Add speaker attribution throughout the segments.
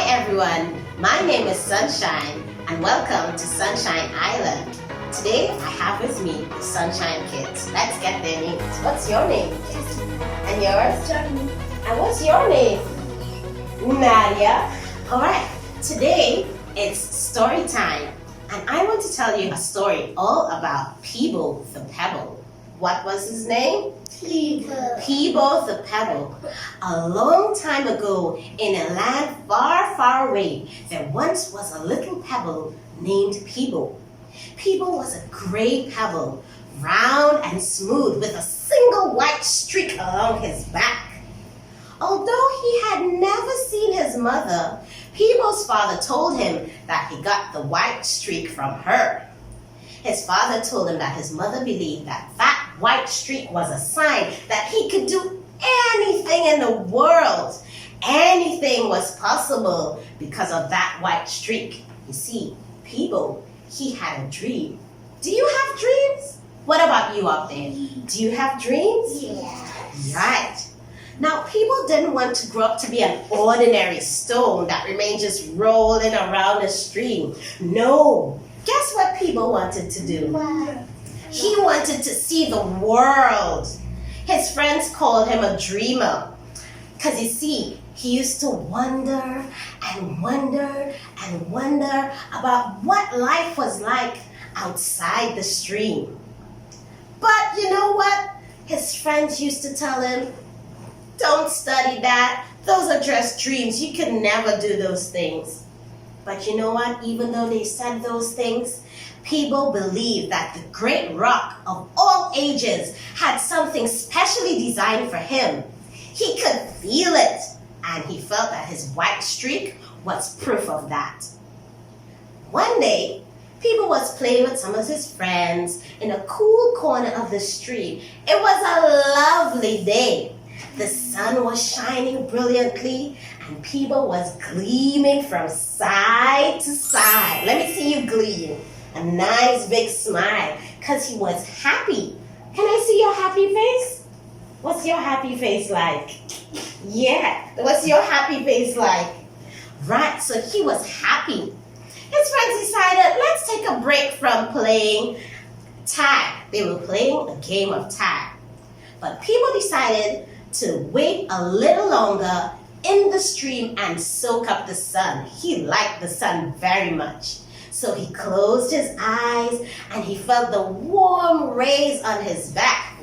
Speaker 1: everyone, my name is Sunshine and welcome to Sunshine Island. Today I have with me the Sunshine Kids. Let's get their names. What's your name? And yours?
Speaker 2: Johnny.
Speaker 1: And what's your name? Nadia. Alright, today it's story time and I want to tell you a story all about Peebo the Pebble. What was his name?
Speaker 2: Peebo.
Speaker 1: Peebo the Pebble. A long time ago, in a land far, far away, there once was a little pebble named Peebo. Peebo was a gray pebble, round and smooth, with a single white streak along his back. Although he had never seen his mother, Peebo's father told him that he got the white streak from her. His father told him that his mother believed that that white streak was a sign that he could do anything in the world. Anything was possible because of that white streak. You see, Peebo, he had a dream. Do you have dreams? What about you out there? Do you have dreams?
Speaker 2: Yeah.
Speaker 1: Right. Now, Peebo didn't want to grow up to be an ordinary stone that remained just rolling around a stream. No. Guess what Peebo wanted to do?
Speaker 2: Wow.
Speaker 1: He wanted to see the world. His friends called him a dreamer. Because you see, he used to wonder and wonder and wonder about what life was like outside the stream. But you know what? His friends used to tell him, don't study that. Those are just dreams. You can never do those things. But you know what? Even though they said those things, Peebo believed that the great rock of all ages had something specially designed for him. He could feel it, and he felt that his white streak was proof of that. One day, Peebo was playing with some of his friends in a cool corner of the street. It was a lovely day. The sun was shining brilliantly, and Peebo was gleaming from side to side. Let me see you gleam. A nice big smile, because he was happy. Can I see your happy face? What's your happy face like? Yeah, what's your happy face like? Right, so he was happy. His friends decided, let's take a break from playing tag. They were playing a game of tag. But Peebo decided to wait a little longer in the stream and soak up the sun. He liked the sun very much. So he closed his eyes and he felt the warm rays on his back.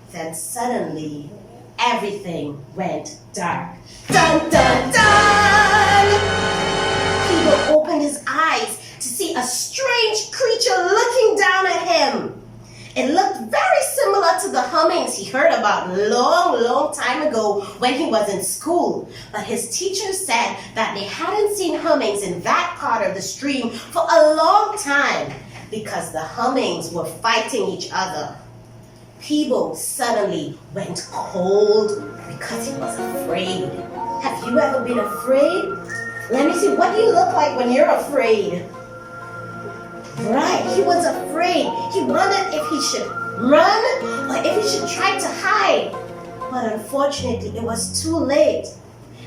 Speaker 1: Then suddenly, everything went dark. Dun, dun, dun! Peebo opened his eyes to see a strange creature looking down at him. It looked very similar to the hummings he heard about long time ago when he was in school. But his teacher said that they hadn't seen hummings in that part of the stream for a long time because the hummings were fighting each other. Peebo suddenly went cold because he was afraid. Have you ever been afraid? Let me see, what do you look like when you're afraid? Right, he was afraid. He wondered if he should run or if he should try to hide. But unfortunately, it was too late.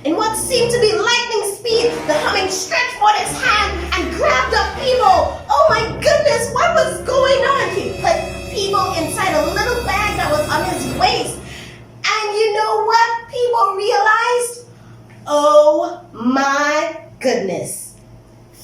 Speaker 1: In what seemed to be lightning speed, the humming stretched forth its hand and grabbed up Peebo. Oh my goodness, what was going on? He put Peebo inside a little bag that was on his waist. And you know what Peebo realized? Oh my goodness.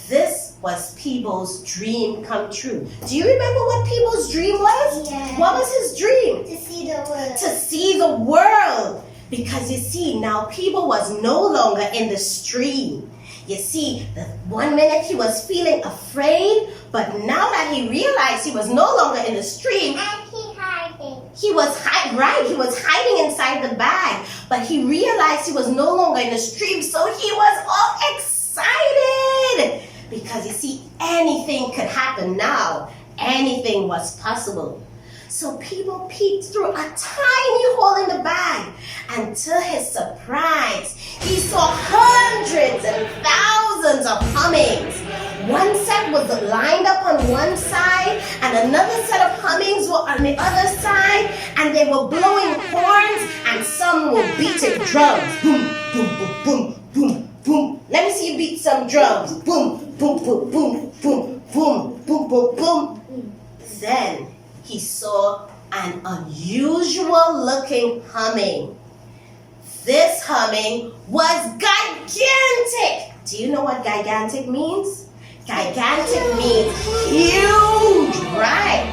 Speaker 1: This was Peebo's dream come true. Do you remember what Peebo's dream was?
Speaker 2: Yeah.
Speaker 1: What was his dream?
Speaker 2: To see the world.
Speaker 1: To see the world. Because you see, now Peebo was no longer in the stream. You see, the 1 minute he was feeling afraid, but now that he realized he was no longer in the stream,
Speaker 2: And he hiding.
Speaker 1: he was hiding inside the bag. But he realized he was no longer in the stream, so he was all excited. Because you see, anything could happen now. Anything was possible. So Peebo peeked through a tiny hole in the bag. And to his surprise, he saw hundreds and thousands of hummings. One set was lined up on one side, and another set of hummings were on the other side, and they were blowing horns, and some were beating drums. Boom, boom, boom, boom, boom, boom. Let me see you beat some drums. Boom, boom, boom, boom, boom, boom, boom, boom, boom. Then he saw an unusual looking humming. This humming was gigantic. Do you know what gigantic means? Gigantic means huge, right?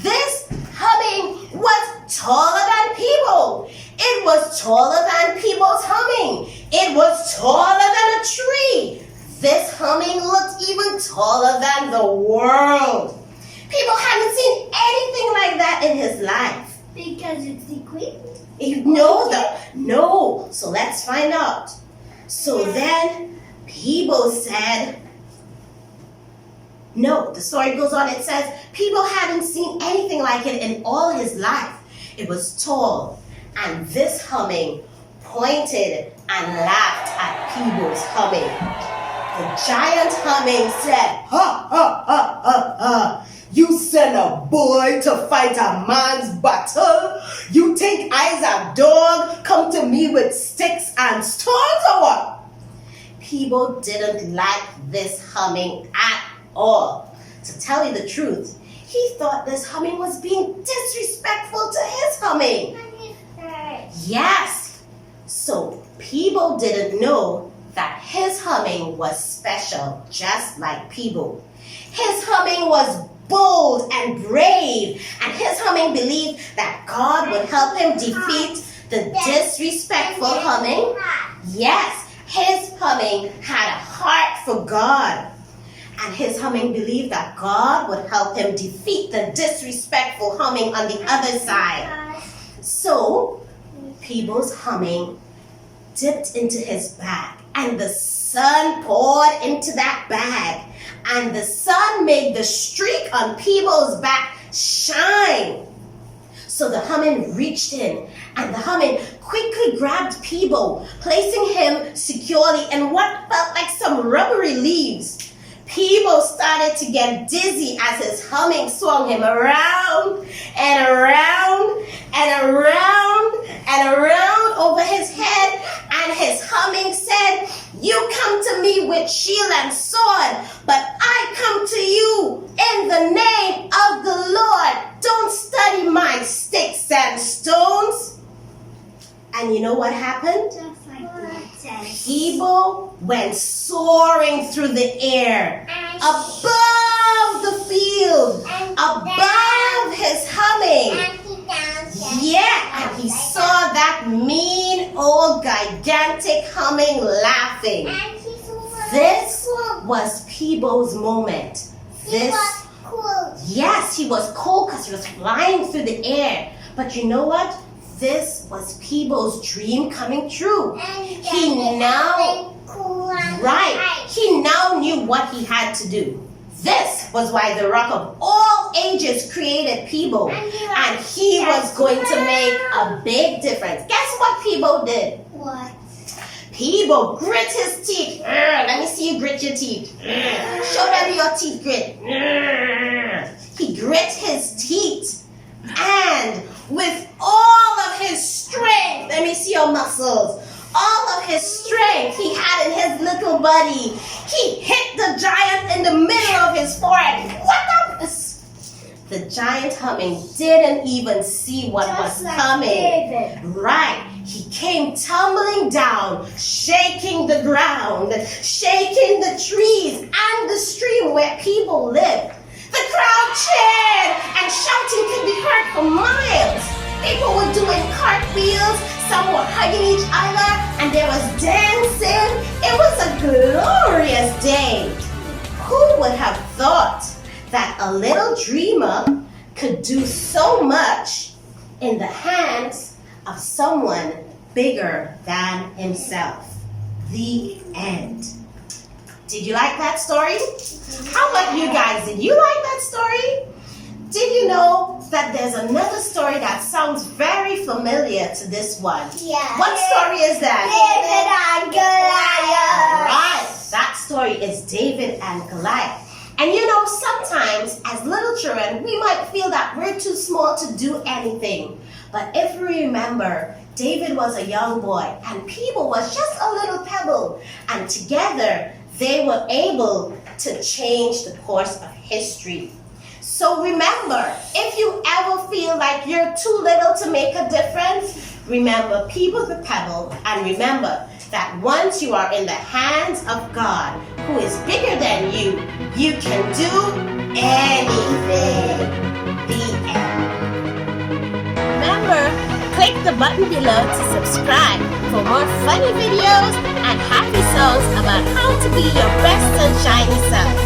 Speaker 1: This humming was taller than Peebo. It was taller than Peebo's humming. It was taller than a tree. This humming looked even taller than the world. Peebo hadn't seen anything like that in his life.
Speaker 2: Because it's equipped.
Speaker 1: You know that? No. So let's find out. So then Peebo said, no, the story goes on. It says, Peebo hadn't seen anything like it in all his life. It was tall, and this humming pointed and laughed at Peebo's humming. The giant humming said, ha, ha, ha, ha, ha. You send a boy to fight a man's battle? You think I's a dog? Come to me with sticks and stones or what? Peebo didn't like this humming at all. To tell you the truth, he thought this humming was being disrespectful to his humming. Yes. So Peebo didn't know that his humming was special, just like Peebo. His humming was bold and brave, and his humming believed that God would help him defeat the disrespectful humming. Yes, his humming had a heart for God, and his humming believed that God would help him defeat the disrespectful humming on the other side. So Peebo's humming dipped into his bag, and the sun poured into that bag, and the sun made the streak on Peebo's back shine. So the humming reached in, and the humming quickly grabbed Peebo, placing him securely in what felt like some rubbery leaves. Peebo started to get dizzy as his humming swung him around and around and around and around over his head, and his humming said, you come to me with shield and sword, but I come to you in the name of the Lord. Don't study my sticks and stones. And you know what happened?
Speaker 2: Just like that says.
Speaker 1: Peebo went soaring through the air, above the field, above his humming. Yeah, and he saw that mean old gigantic humming laughing. This was Peebo's moment. Yes, he was cool because he was flying through the air. But you know what? This was Peebo's dream coming true. He now knew what he had to do. This was why the Rock of all ages created Peebo, and he was going to make a big difference. Guess what Peebo did?
Speaker 2: What?
Speaker 1: Peebo grit his teeth. Let me see you grit your teeth. Show them your teeth grit. He grit his teeth, and with all of his strength, let me see your muscles, all of his strength he had in his little body, he hit the giant in the middle of his forehead. What the? The giant humming didn't even see what was coming.
Speaker 2: David.
Speaker 1: Right. He came tumbling down, shaking the ground, shaking the trees and the stream where people lived. The crowd cheered, and shouting could be heard for miles. People were doing cartwheels, some were hugging each other, and there was dancing. It was a glorious day. Who would have thought that a little dreamer could do so much in the hands of someone bigger than himself? The end. Did you like that story? How about you guys? Did you like that story? Did you know that there's another story that sounds very familiar to this one?
Speaker 2: Yeah.
Speaker 1: What story is that?
Speaker 2: David and Goliath.
Speaker 1: Right. That story is David and Goliath. And sometimes as little children, we might feel that we're too small to do anything. But if we remember, David was a young boy and Peebo was just a little pebble. And together, they were able to change the course of history. So remember, if you ever feel like you're too little to make a difference, remember Peebo the Pebble, and remember that once you are in the hands of God, who is bigger than you can do anything. The end. Remember, click the button below to subscribe for more funny videos and happy songs about how to be your best sunshiny self.